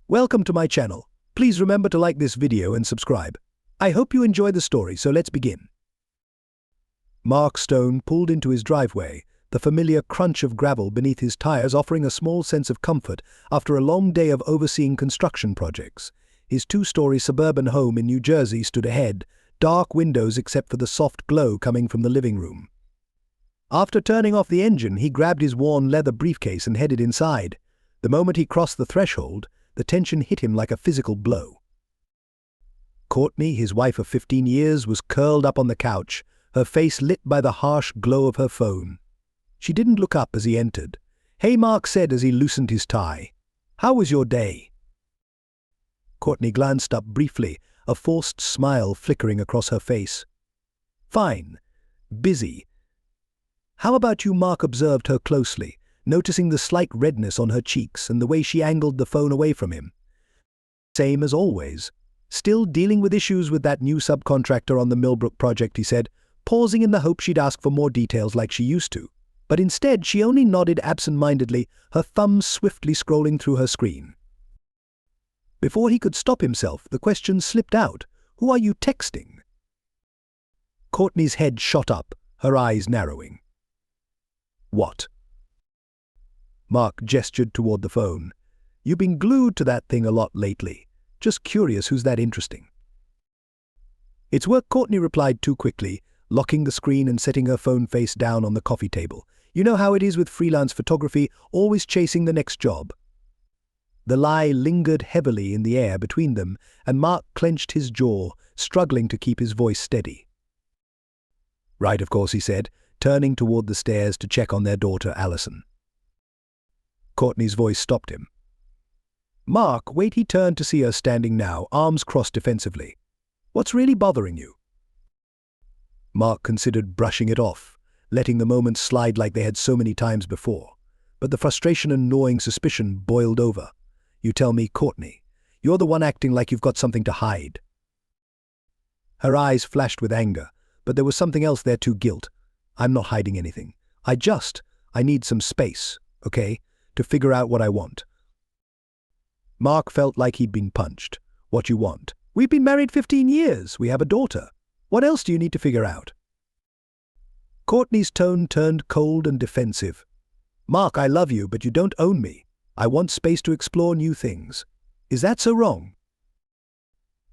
Welcome to my channel. Please remember to like this video and subscribe. I hope you enjoy the story, so let's begin. Mark Stone pulled into his driveway, the familiar crunch of gravel beneath his tires offering a small sense of comfort after a long day of overseeing construction projects. His two-story suburban home in New Jersey stood ahead, dark windows except for the soft glow coming from the living room. After turning off the engine, he grabbed his worn leather briefcase and headed inside. The moment he crossed the threshold, the tension hit him like a physical blow. Courtney, his wife of 15 years, was curled up on the couch, her face lit by the harsh glow of her phone. She didn't look up as he entered. "Hey," Mark said as he loosened his tie. "How was your day?" Courtney glanced up briefly, a forced smile flickering across her face. "Fine. Busy." "How about you?" Mark observed her closely, noticing the slight redness on her cheeks and the way she angled the phone away from him. "Same as always. Still dealing with issues with that new subcontractor on the Millbrook project," he said, pausing in the hope she'd ask for more details like she used to. But instead she only nodded absent-mindedly, her thumbs swiftly scrolling through her screen. Before he could stop himself, the question slipped out. "Who are you texting?" Courtney's head shot up, her eyes narrowing. "What?" Mark gestured toward the phone. "You've been glued to that thing a lot lately. Just curious who's that interesting." "It's work," Courtney replied too quickly, locking the screen and setting her phone face down on the coffee table. "You know how it is with freelance photography, always chasing the next job." The lie lingered heavily in the air between them, and Mark clenched his jaw, struggling to keep his voice steady. "Right, of course," he said, turning toward the stairs to check on their daughter, Allison. Courtney's voice stopped him. "Mark, wait." He turned to see her standing now, arms crossed defensively. "What's really bothering you?" Mark considered brushing it off, letting the moments slide like they had so many times before. But the frustration and gnawing suspicion boiled over. "You tell me, Courtney. You're the one acting like you've got something to hide." Her eyes flashed with anger, but there was something else there too, guilt. "I'm not hiding anything. I need some space, okay, to figure out what I want." Mark felt like he'd been punched. "What you want? We've been married 15 years. We have a daughter. What else do you need to figure out?" Courtney's tone turned cold and defensive. "Mark, I love you, but you don't own me. I want space to explore new things. Is that so wrong?"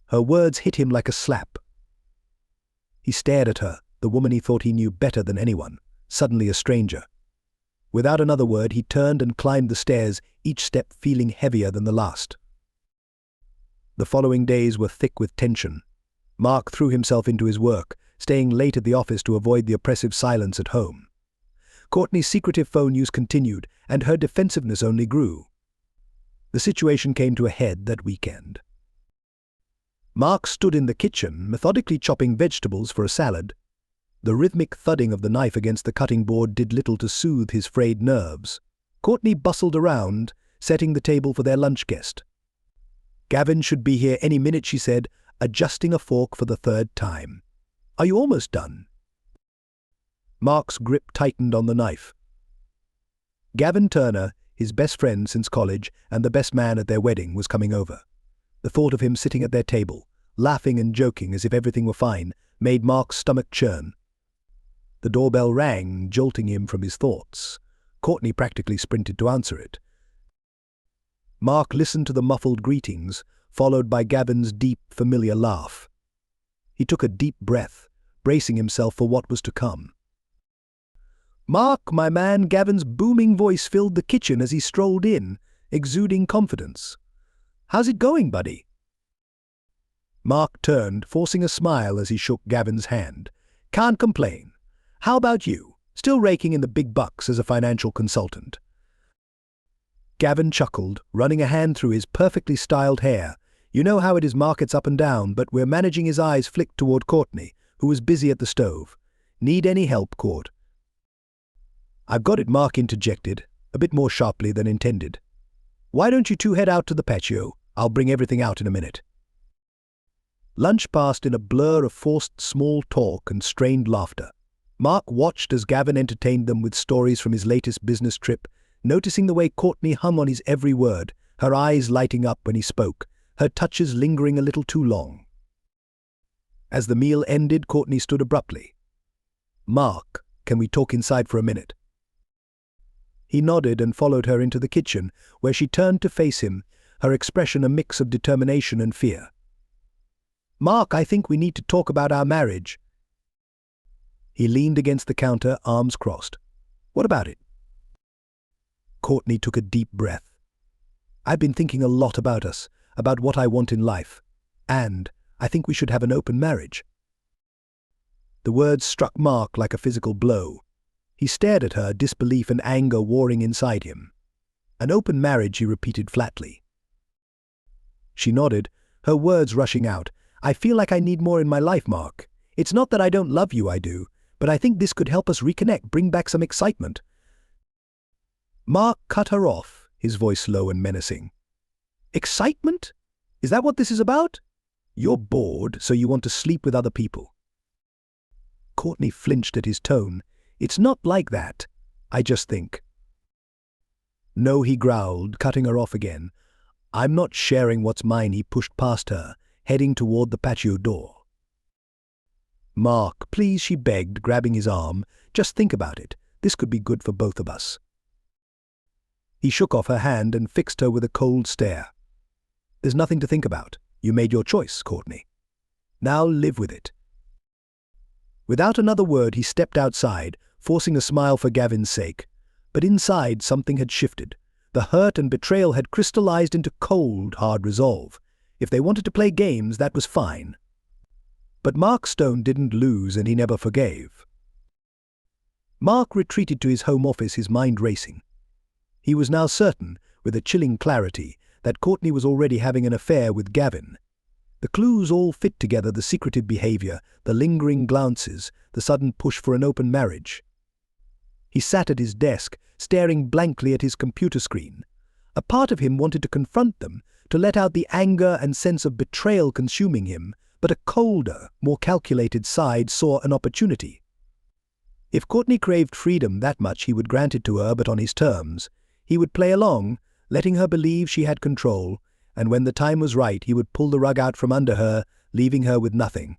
Her words hit him like a slap. He stared at her, the woman he thought he knew better than anyone, suddenly a stranger. Without another word, he turned and climbed the stairs, each step feeling heavier than the last. The following days were thick with tension. Mark threw himself into his work, staying late at the office to avoid the oppressive silence at home. Courtney's secretive phone use continued, and her defensiveness only grew. The situation came to a head that weekend. Mark stood in the kitchen, methodically chopping vegetables for a salad. The rhythmic thudding of the knife against the cutting board did little to soothe his frayed nerves. Courtney bustled around, setting the table for their lunch guest. "Gavin should be here any minute," she said, adjusting a fork for the third time. "Are you almost done?" Mark's grip tightened on the knife. Gavin Turner, his best friend since college and the best man at their wedding, was coming over. The thought of him sitting at their table, laughing and joking as if everything were fine, made Mark's stomach churn. The doorbell rang, jolting him from his thoughts. Courtney practically sprinted to answer it. Mark listened to the muffled greetings, followed by Gavin's deep, familiar laugh. He took a deep breath, bracing himself for what was to come. "Mark, my man," Gavin's booming voice filled the kitchen as he strolled in, exuding confidence. "How's it going, buddy?" Mark turned, forcing a smile as he shook Gavin's hand. "Can't complain. How about you? Still raking in the big bucks as a financial consultant?" Gavin chuckled, running a hand through his perfectly styled hair. "You know how it is, markets up and down, but we're managing." His eyes flicked toward Courtney, who was busy at the stove. "Need any help, Court?" "I've got it," Mark interjected, a bit more sharply than intended. "Why don't you two head out to the patio? I'll bring everything out in a minute." Lunch passed in a blur of forced small talk and strained laughter. Mark watched as Gavin entertained them with stories from his latest business trip, noticing the way Courtney hung on his every word, her eyes lighting up when he spoke, her touches lingering a little too long. As the meal ended, Courtney stood abruptly. "Mark, can we talk inside for a minute?" He nodded and followed her into the kitchen, where she turned to face him, her expression a mix of determination and fear. "Mark, I think we need to talk about our marriage." He leaned against the counter, arms crossed. "What about it?" Courtney took a deep breath. "I've been thinking a lot about us, about what I want in life, and I think we should have an open marriage." The words struck Mark like a physical blow. He stared at her, disbelief and anger warring inside him. "An open marriage," he repeated flatly. She nodded, her words rushing out. "I feel like I need more in my life, Mark. It's not that I don't love you, I do, but I think this could help us reconnect, bring back some excitement." Mark cut her off, his voice low and menacing. "Excitement? Is that what this is about? You're bored, so you want to sleep with other people." Courtney flinched at his tone. "It's not like that. I just think." "No," he growled, cutting her off again. "I'm not sharing what's mine." He pushed past her, heading toward the patio door. "Mark, please," she begged, grabbing his arm. "Just think about it. This could be good for both of us." He shook off her hand and fixed her with a cold stare. "There's nothing to think about. You made your choice, Courtney. Now live with it." Without another word, he stepped outside, forcing a smile for Gavin's sake. But inside, something had shifted. The hurt and betrayal had crystallized into cold, hard resolve. If they wanted to play games, that was fine. But Mark Stone didn't lose, and he never forgave. Mark retreated to his home office, his mind racing. He was now certain, with a chilling clarity, that Courtney was already having an affair with Gavin. The clues all fit together: the secretive behavior, the lingering glances, the sudden push for an open marriage. He sat at his desk, staring blankly at his computer screen. A part of him wanted to confront them, to let out the anger and sense of betrayal consuming him, but a colder, more calculated side saw an opportunity. If Courtney craved freedom that much, he would grant it to her, but on his terms. He would play along, letting her believe she had control, and when the time was right, he would pull the rug out from under her, leaving her with nothing.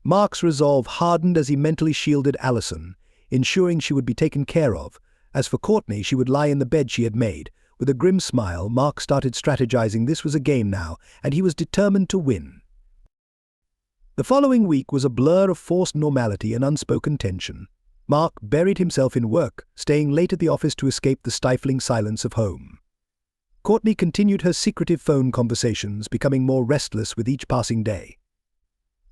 Mark's resolve hardened as he mentally shielded Allison, ensuring she would be taken care of. As for Courtney, she would lie in the bed she had made. With a grim smile, Mark started strategizing. This was a game now, and he was determined to win. The following week was a blur of forced normality and unspoken tension. Mark buried himself in work, staying late at the office to escape the stifling silence of home. Courtney continued her secretive phone conversations, becoming more restless with each passing day.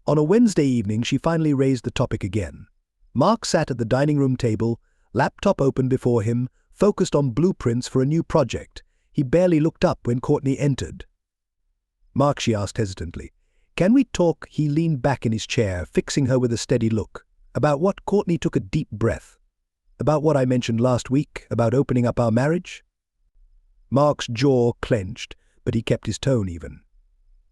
On a Wednesday evening, she finally raised the topic again. Mark sat at the dining room table, laptop open before him, focused on blueprints for a new project. He barely looked up when Courtney entered. "Mark," she asked hesitantly, "can we talk?" He leaned back in his chair, fixing her with a steady look. "About what?" Courtney took a deep breath. "About what I mentioned last week, about opening up our marriage?" Mark's jaw clenched, but he kept his tone even.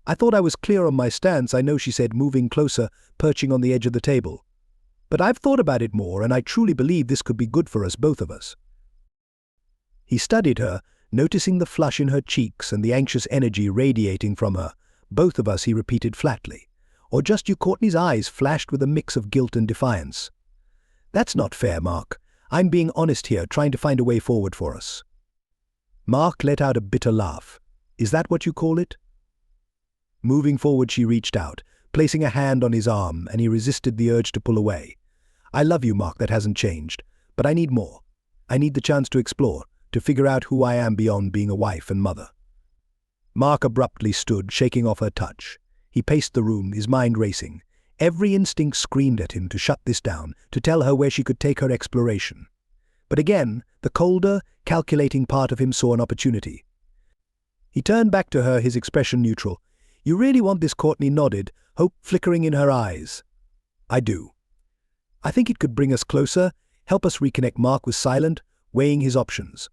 "I thought I was clear on my stance." "I know," she said, moving closer, perching on the edge of the table. "But I've thought about it more, and I truly believe this could be good for us, both of us." He studied her, noticing the flush in her cheeks and the anxious energy radiating from her. "Both of us," he repeated flatly. "Or just you?" Courtney's eyes flashed with a mix of guilt and defiance. "That's not fair, Mark. I'm being honest here, trying to find a way forward for us." Mark let out a bitter laugh. "Is that what you call it?" Moving forward, she reached out, placing a hand on his arm, and he resisted the urge to pull away. "I love you, Mark, that hasn't changed. But I need more. I need the chance to explore, to figure out who I am beyond being a wife and mother." Mark abruptly stood, shaking off her touch. He paced the room, his mind racing. Every instinct screamed at him to shut this down, to tell her where she could take her exploration. But again, the colder, calculating part of him saw an opportunity. He turned back to her, his expression neutral. "You really want this?" Courtney nodded, hope flickering in her eyes. "I do. I think it could bring us closer, help us reconnect." Mark was silent, weighing his options.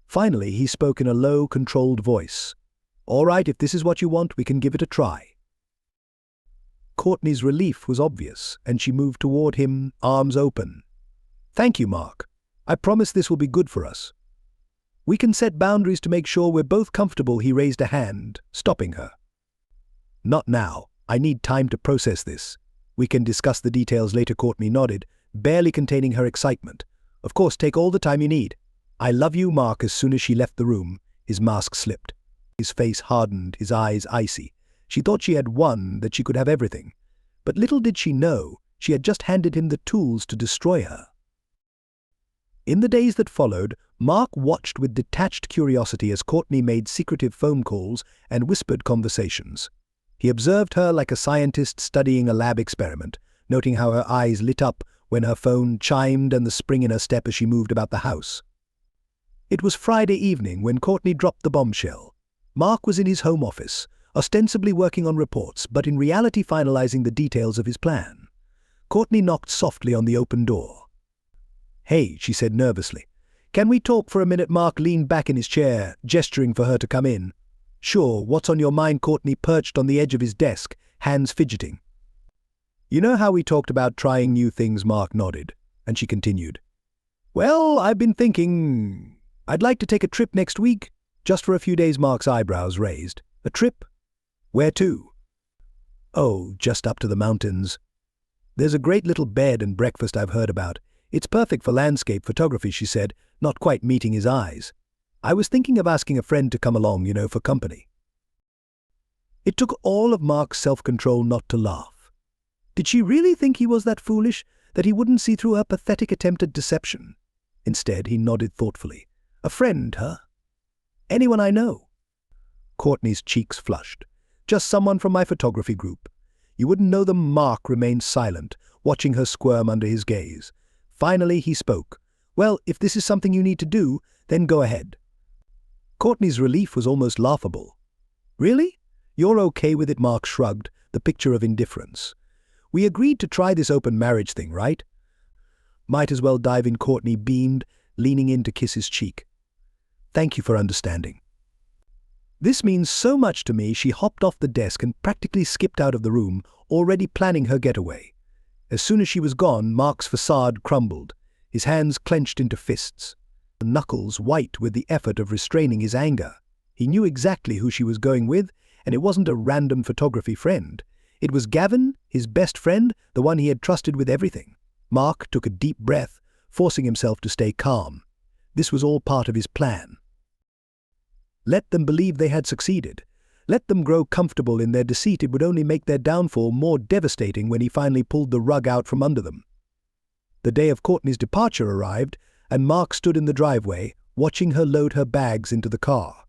Finally, he spoke in a low, controlled voice. "All right, if this is what you want, we can give it a try." Courtney's relief was obvious, and she moved toward him, arms open. "Thank you, Mark. I promise this will be good for us." We can set boundaries to make sure we're both comfortable, he raised a hand, stopping her. Not now. I need time to process this. We can discuss the details later, Courtney nodded, barely containing her excitement. Of course, take all the time you need. I love you, Mark. As soon as she left the room, his mask slipped. His face hardened, his eyes icy. She thought she had won, that she could have everything. But little did she know, she had just handed him the tools to destroy her. In the days that followed, Mark watched with detached curiosity as Courtney made secretive phone calls and whispered conversations. He observed her like a scientist studying a lab experiment, noting how her eyes lit up when her phone chimed and the spring in her step as she moved about the house. It was Friday evening when Courtney dropped the bombshell. Mark was in his home office, ostensibly working on reports, but in reality finalizing the details of his plan. Courtney knocked softly on the open door. "Hey," she said nervously. "Can we talk for a minute?" Mark leaned back in his chair, gesturing for her to come in. "Sure, what's on your mind?" Courtney perched on the edge of his desk, hands fidgeting. "You know how we talked about trying new things?" Mark nodded, and she continued. "Well, I've been thinking I'd like to take a trip next week, just for a few days." Mark's eyebrows raised. "A trip? Where to?" "Oh, just up to the mountains. There's a great little bed and breakfast I've heard about. It's perfect for landscape photography," she said, not quite meeting his eyes. "I was thinking of asking a friend to come along, for company." It took all of Mark's self-control not to laugh. Did she really think he was that foolish, that he wouldn't see through her pathetic attempt at deception? Instead, he nodded thoughtfully. "A friend, huh? Anyone I know?" Courtney's cheeks flushed. "Just someone from my photography group. You wouldn't know them." Mark remained silent, watching her squirm under his gaze. Finally, he spoke. "Well, if this is something you need to do, then go ahead." Courtney's relief was almost laughable. "Really? You're okay with it?" Mark shrugged, the picture of indifference. "We agreed to try this open marriage thing, right?" "Might as well dive in." Courtney beamed, leaning in to kiss his cheek. "Thank you for understanding. This means so much to me." She hopped off the desk and practically skipped out of the room, already planning her getaway. As soon as she was gone, Mark's facade crumbled, his hands clenched into fists, the knuckles white with the effort of restraining his anger. He knew exactly who she was going with, and it wasn't a random photography friend. It was Gavin, his best friend, the one he had trusted with everything. Mark took a deep breath, forcing himself to stay calm. This was all part of his plan. Let them believe they had succeeded. Let them grow comfortable in their deceit. It would only make their downfall more devastating when he finally pulled the rug out from under them. The day of Courtney's departure arrived, and Mark stood in the driveway, watching her load her bags into the car.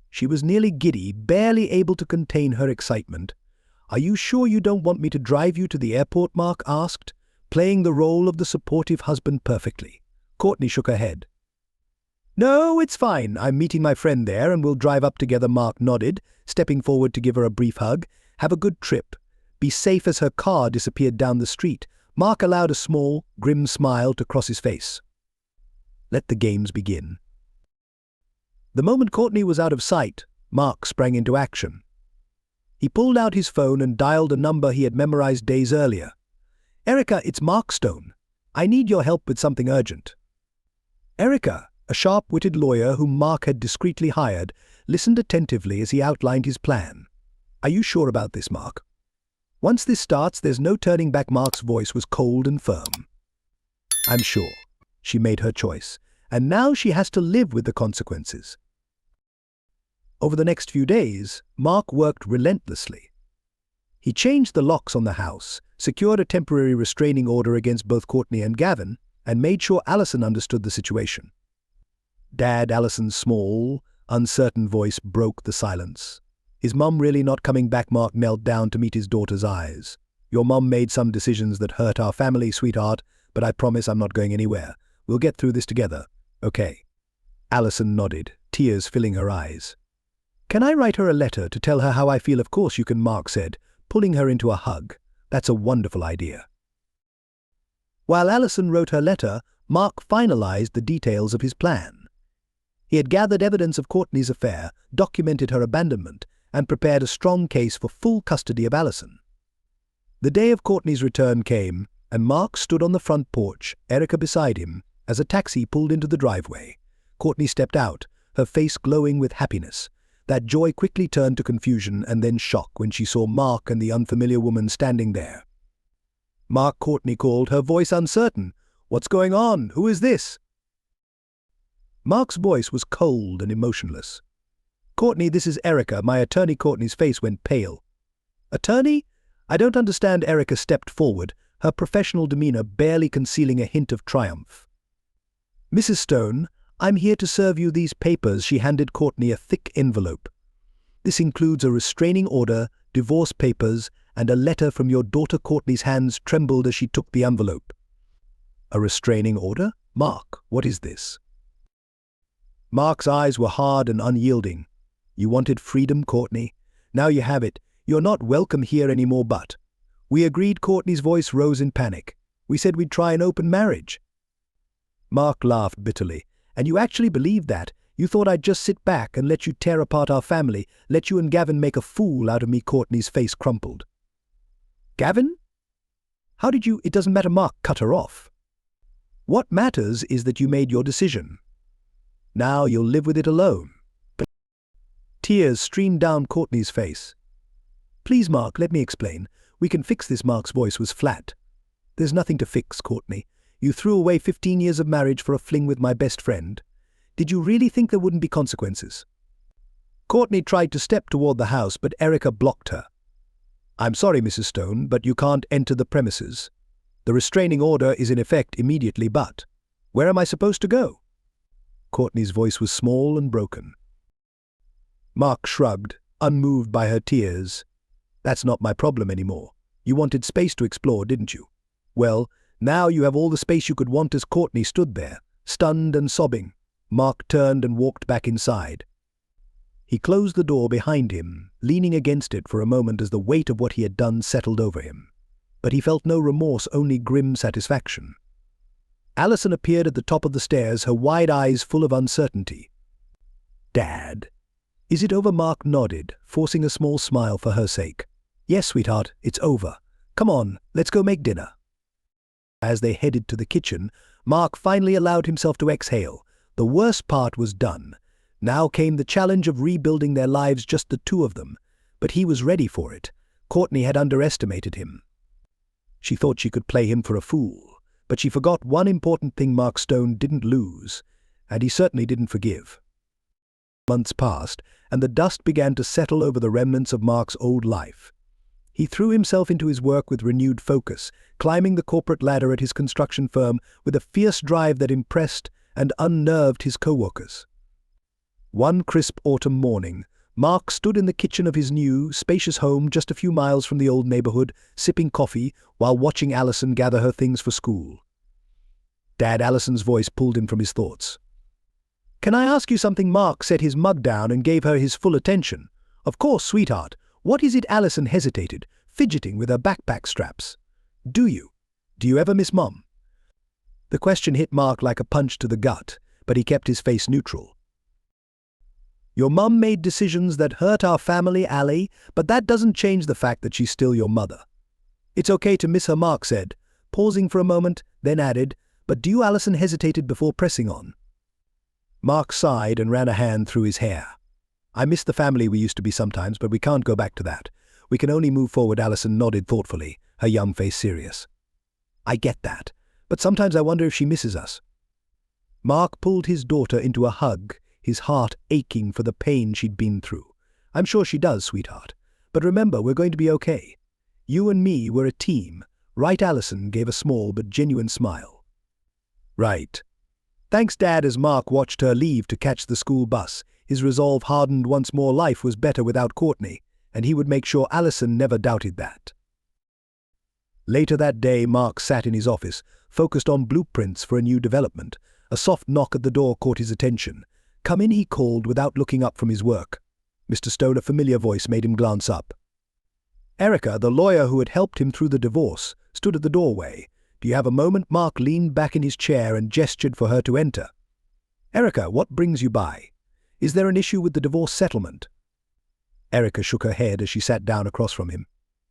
She was nearly giddy, barely able to contain her excitement. "Are you sure you don't want me to drive you to the airport?" Mark asked, playing the role of the supportive husband perfectly. Courtney shook her head. "No, it's fine. I'm meeting my friend there and we'll drive up together." Mark nodded, stepping forward to give her a brief hug. "Have a good trip. Be safe." As her car disappeared down the street, Mark allowed a small, grim smile to cross his face. Let the games begin. The moment Courtney was out of sight, Mark sprang into action. He pulled out his phone and dialed a number he had memorized days earlier. "Erica, it's Mark Stone. I need your help with something urgent." Erica, a sharp-witted lawyer whom Mark had discreetly hired, listened attentively as he outlined his plan. "Are you sure about this, Mark? Once this starts, there's no turning back." Mark's voice was cold and firm. "I'm sure." She made her choice, and now she has to live with the consequences. Over the next few days, Mark worked relentlessly. He changed the locks on the house, secured a temporary restraining order against both Courtney and Gavin, and made sure Allison understood the situation. "Dad," Allison's small, uncertain voice broke the silence. "Is Mum really not coming back?" Mark knelt down to meet his daughter's eyes. "Your mum made some decisions that hurt our family, sweetheart, but I promise I'm not going anywhere. We'll get through this together, okay?" Allison nodded, tears filling her eyes. "Can I write her a letter to tell her how I feel?" "Of course you can," Mark said, pulling her into a hug. "That's a wonderful idea." While Allison wrote her letter, Mark finalized the details of his plan. He had gathered evidence of Courtney's affair, documented her abandonment, and prepared a strong case for full custody of Allison. The day of Courtney's return came, and Mark stood on the front porch, Erica beside him, as a taxi pulled into the driveway. Courtney stepped out, her face glowing with happiness. That joy quickly turned to confusion and then shock when she saw Mark and the unfamiliar woman standing there. "Mark," Courtney called, her voice uncertain. "What's going on? Who is this?" Mark's voice was cold and emotionless. "Courtney, this is Erica, my attorney." Courtney's face went pale. "Attorney? I don't understand." Erica stepped forward, her professional demeanor barely concealing a hint of triumph. "Mrs. Stone, I'm here to serve you these papers." She handed Courtney a thick envelope. "This includes a restraining order, divorce papers, and a letter from your daughter." Courtney's hands trembled as she took the envelope. "A restraining order? Mark, what is this?" Mark's eyes were hard and unyielding. "You wanted freedom, Courtney. Now you have it. You're not welcome here anymore, but..." "We agreed." Courtney's voice rose in panic. "We said we'd try an open marriage." Mark laughed bitterly. "And you actually believed that? You thought I'd just sit back and let you tear apart our family, let you and Gavin make a fool out of me?" Courtney's face crumpled. "Gavin? How did you—" "It doesn't matter." Mark cut her off. "What matters is that you made your decision. Now you'll live with it alone." But tears streamed down Courtney's face. "Please, Mark, let me explain. We can fix this." Mark's voice was flat. "There's nothing to fix, Courtney. You threw away 15 years of marriage for a fling with my best friend. Did you really think there wouldn't be consequences?" Courtney tried to step toward the house, but Erica blocked her. "I'm sorry, Mrs. Stone, but you can't enter the premises. The restraining order is in effect immediately, but where am I supposed to go?" Courtney's voice was small and broken. Mark shrugged, unmoved by her tears. "That's not my problem anymore. You wanted space to explore, didn't you? Well, now you have all the space you could want." As Courtney stood there, stunned and sobbing, Mark turned and walked back inside. He closed the door behind him, leaning against it for a moment as the weight of what he had done settled over him. But he felt no remorse, only grim satisfaction. Allison appeared at the top of the stairs, her wide eyes full of uncertainty. "Dad, is it over?" Mark nodded, forcing a small smile for her sake. "Yes, sweetheart, it's over. Come on, let's go make dinner." As they headed to the kitchen, Mark finally allowed himself to exhale. The worst part was done. Now came the challenge of rebuilding their lives, just the two of them. But he was ready for it. Courtney had underestimated him. She thought she could play him for a fool. But she forgot one important thing: Mark Stone didn't lose, and he certainly didn't forgive. Months passed, and the dust began to settle over the remnants of Mark's old life. He threw himself into his work with renewed focus, climbing the corporate ladder at his construction firm with a fierce drive that impressed and unnerved his co-workers. One crisp autumn morning, Mark stood in the kitchen of his new, spacious home just a few miles from the old neighborhood, sipping coffee while watching Allison gather her things for school. "Dad," Allison's voice pulled him from his thoughts. "Can I ask you something?" Mark set his mug down and gave her his full attention. "Of course, sweetheart. What is it?" Allison hesitated, fidgeting with her backpack straps. Do you ever miss Mom?" The question hit Mark like a punch to the gut, but he kept his face neutral. "Your mum made decisions that hurt our family, Allie, but that doesn't change the fact that she's still your mother." "It's okay to miss her," Mark said, pausing for a moment, then added, "But do you?" Allison hesitated before pressing on. Mark sighed and ran a hand through his hair. "I miss the family we used to be sometimes, but we can't go back to that. We can only move forward." Allison nodded thoughtfully, her young face serious. "I get that, but sometimes I wonder if she misses us." Mark pulled his daughter into a hug, his heart aching for the pain she'd been through. "I'm sure she does, sweetheart. But remember, we're going to be okay. You and me, we're a team. Right?" Allison gave a small but genuine smile. "Right. Thanks, Dad." As Mark watched her leave to catch the school bus, his resolve hardened once more. Life was better without Courtney, and he would make sure Allison never doubted that. Later that day, Mark sat in his office, focused on blueprints for a new development. A soft knock at the door caught his attention. "Come in," he called without looking up from his work. Mr. Stone, a familiar voice, made him glance up. Erica, the lawyer who had helped him through the divorce, stood at the doorway. "Do you have a moment?" Mark leaned back in his chair and gestured for her to enter. "Erica, what brings you by? Is there an issue with the divorce settlement?" Erica shook her head as she sat down across from him.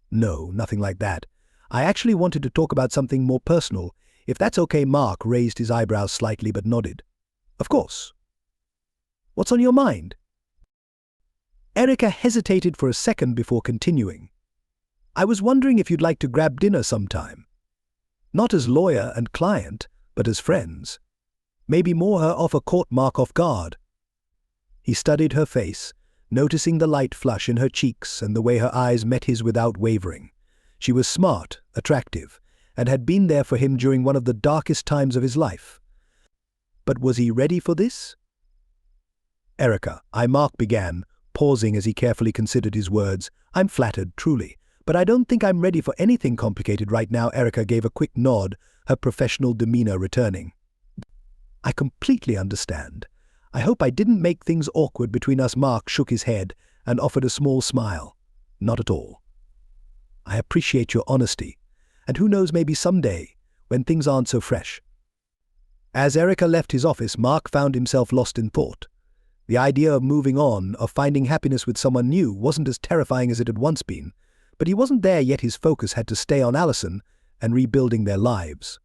"No, nothing like that. I actually wanted to talk about something more personal. If that's okay." Mark raised his eyebrows slightly but nodded. "Of course. What's on your mind? Erica hesitated for a second before continuing. I was wondering if you'd like to grab dinner sometime. Not as lawyer and client, but as friends. Maybe more her offer caught Mark off guard. He studied her face, noticing the light flush in her cheeks and the way her eyes met his without wavering. She was smart, attractive, and had been there for him during one of the darkest times of his life. But was he ready for this? Erica, Mark began, pausing as he carefully considered his words. I'm flattered, truly, but I don't think I'm ready for anything complicated right now. Erica gave a quick nod, her professional demeanor returning. I completely understand. I hope I didn't make things awkward between us. Mark shook his head and offered a small smile. Not at all. I appreciate your honesty, and who knows, maybe someday, when things aren't so fresh. As Erica left his office, Mark found himself lost in thought. The idea of moving on, of finding happiness with someone new, wasn't as terrifying as it had once been, but he wasn't there yet. His focus had to stay on Allison and rebuilding their lives.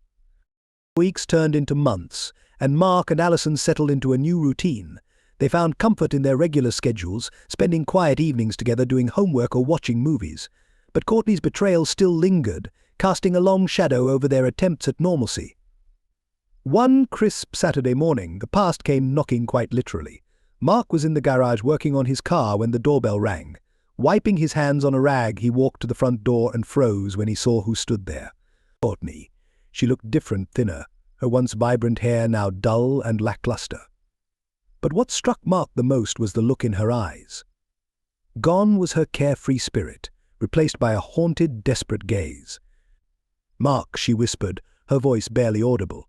Weeks turned into months, and Mark and Allison settled into a new routine. They found comfort in their regular schedules, spending quiet evenings together doing homework or watching movies. But Courtney's betrayal still lingered, casting a long shadow over their attempts at normalcy. One crisp Saturday morning, the past came knocking quite literally. Mark was in the garage working on his car when the doorbell rang. Wiping his hands on a rag, he walked to the front door and froze when he saw who stood there. Courtney. She looked different, thinner, her once vibrant hair now dull and lackluster. But what struck Mark the most was the look in her eyes. Gone was her carefree spirit, replaced by a haunted, desperate gaze. Mark, she whispered, her voice barely audible.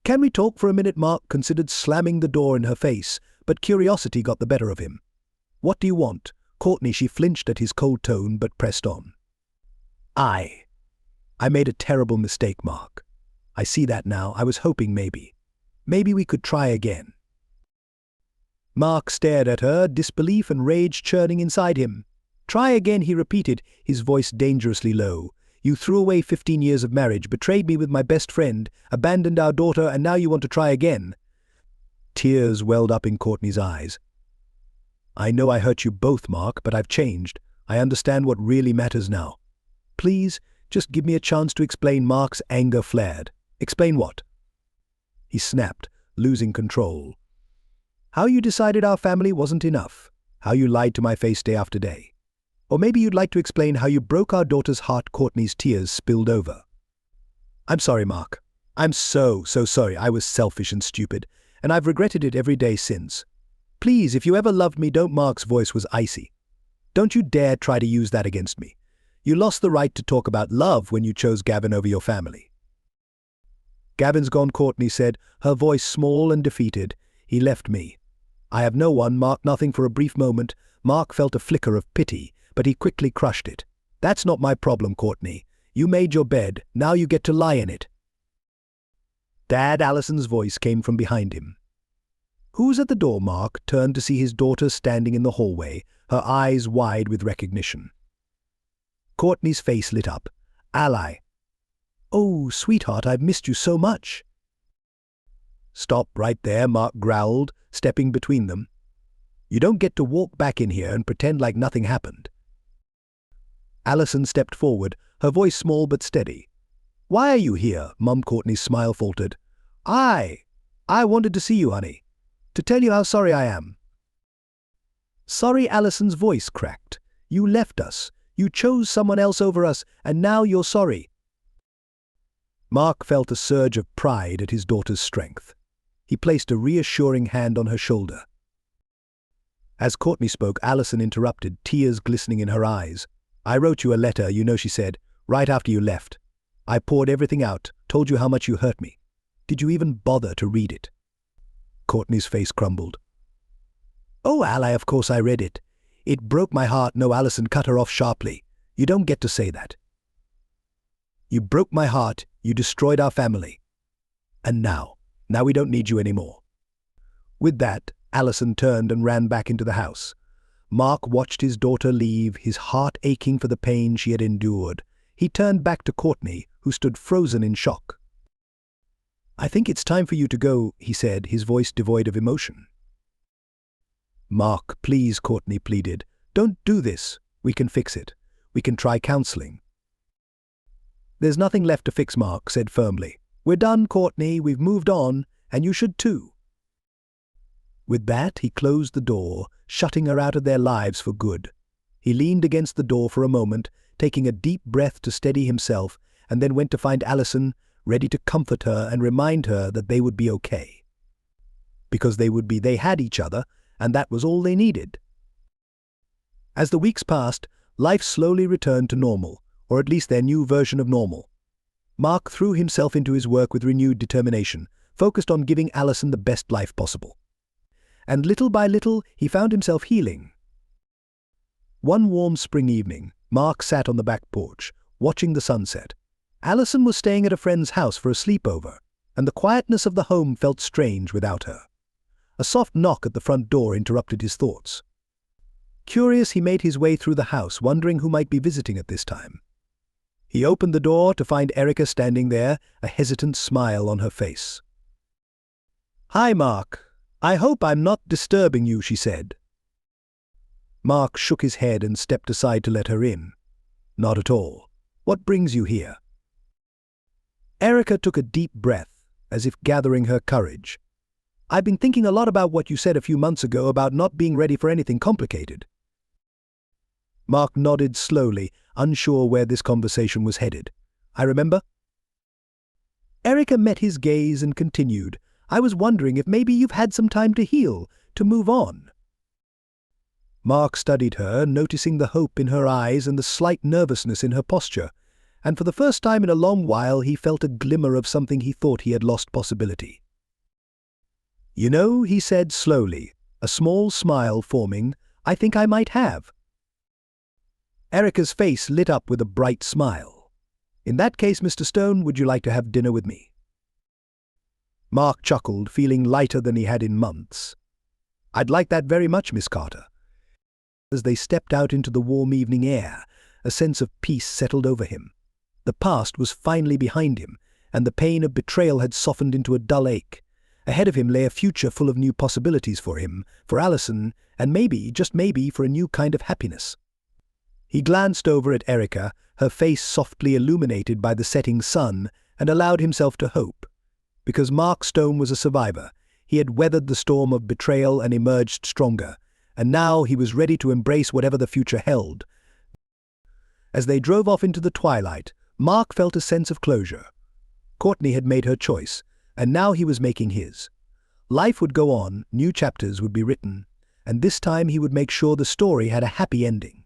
Can we talk for a minute? Mark considered slamming the door in her face, but curiosity got the better of him. What do you want? Courtney, she flinched at his cold tone but pressed on. I made a terrible mistake, Mark. I see that now. I was hoping maybe we could try again. Mark stared at her, disbelief and rage churning inside him. Try again, he repeated, his voice dangerously low. You threw away 15 years of marriage, betrayed me with my best friend, abandoned our daughter, and now you want to try again. Tears welled up in Courtney's eyes. I know I hurt you both, Mark, but I've changed. I understand what really matters now. Please, just give me a chance to explain. Mark's anger flared. Explain what? He snapped, losing control. How you decided our family wasn't enough. How you lied to my face day after day. Or maybe you'd like to explain how you broke our daughter's heart. Courtney's tears spilled over. I'm sorry, Mark. I'm so sorry. I was selfish and stupid, and I've regretted it every day since. Please, if you ever loved me, don't. Mark's voice was icy. Don't you dare try to use that against me. You lost the right to talk about love when you chose Gavin over your family. Gavin's gone, Courtney said, her voice small and defeated. He left me. I have no one. Mark nothing. For a brief moment, Mark felt a flicker of pity, but he quickly crushed it. That's not my problem, Courtney. You made your bed, now you get to lie in it. Dad, Allison's voice came from behind him. Who's at the door? Mark turned to see his daughter standing in the hallway, her eyes wide with recognition. Courtney's face lit up. Ally. Oh, sweetheart, I've missed you so much. Stop right there, Mark growled, stepping between them. You don't get to walk back in here and pretend like nothing happened. Allison stepped forward, her voice small but steady. Why are you here? Mum. Courtney's smile faltered. I wanted to see you, honey. To tell you how sorry I am. Sorry? Allison's voice cracked. You left us. You chose someone else over us, and now you're sorry. Mark felt a surge of pride at his daughter's strength. He placed a reassuring hand on her shoulder. As Courtney spoke, Allison interrupted, tears glistening in her eyes. I wrote you a letter, you know, she said, right after you left. I poured everything out, told you how much you hurt me. Did you even bother to read it? Courtney's face crumbled. Oh, Ally, of course I read it. It broke my heart. No, Allison cut her off sharply. You don't get to say that. You broke my heart, you destroyed our family. And now we don't need you anymore. With that, Allison turned and ran back into the house. Mark watched his daughter leave, his heart aching for the pain she had endured. He turned back to Courtney, who stood frozen in shock. I think it's time for you to go, he said, his voice devoid of emotion. "Mark, please," Courtney pleaded. "Don't do this. We can fix it. We can try counseling." "There's nothing left to fix," Mark said firmly. "We're done, Courtney. We've moved on, and you should too." With that, he closed the door, shutting her out of their lives for good. He leaned against the door for a moment, taking a deep breath to steady himself, and then went to find Allison, ready to comfort her and remind her that they would be okay. Because they had each other, and that was all they needed. As the weeks passed, life slowly returned to normal, or at least their new version of normal. Mark threw himself into his work with renewed determination, focused on giving Allison the best life possible. And little by little, he found himself healing. One warm spring evening, Mark sat on the back porch, watching the sunset. Allison was staying at a friend's house for a sleepover, and the quietness of the home felt strange without her. A soft knock at the front door interrupted his thoughts. Curious, he made his way through the house, wondering who might be visiting at this time. He opened the door to find Erica standing there, a hesitant smile on her face. "Hi, Mark. I hope I'm not disturbing you," she said. Mark shook his head and stepped aside to let her in. "Not at all. What brings you here?" Erica took a deep breath, as if gathering her courage. "I've been thinking a lot about what you said a few months ago about not being ready for anything complicated." Mark nodded slowly, unsure where this conversation was headed. "I remember." Erica met his gaze and continued, "I was wondering if maybe you've had some time to heal, to move on." Mark studied her, noticing the hope in her eyes and the slight nervousness in her posture, and for the first time in a long while he felt a glimmer of something he thought he had lost possibility. "You know," he said slowly, a small smile forming, "I think I might have." Erica's face lit up with a bright smile. "In that case, Mr. Stone, would you like to have dinner with me?" Mark chuckled, feeling lighter than he had in months. "I'd like that very much, Miss Carter." As they stepped out into the warm evening air, a sense of peace settled over him. The past was finally behind him, and the pain of betrayal had softened into a dull ache. Ahead of him lay a future full of new possibilities for him, for Allison, and maybe, just maybe, for a new kind of happiness. He glanced over at Erica, her face softly illuminated by the setting sun, and allowed himself to hope. Because Mark Stone was a survivor, he had weathered the storm of betrayal and emerged stronger, and now he was ready to embrace whatever the future held. As they drove off into the twilight, Mark felt a sense of closure. Courtney had made her choice, and now he was making his. Life would go on, new chapters would be written, and this time he would make sure the story had a happy ending.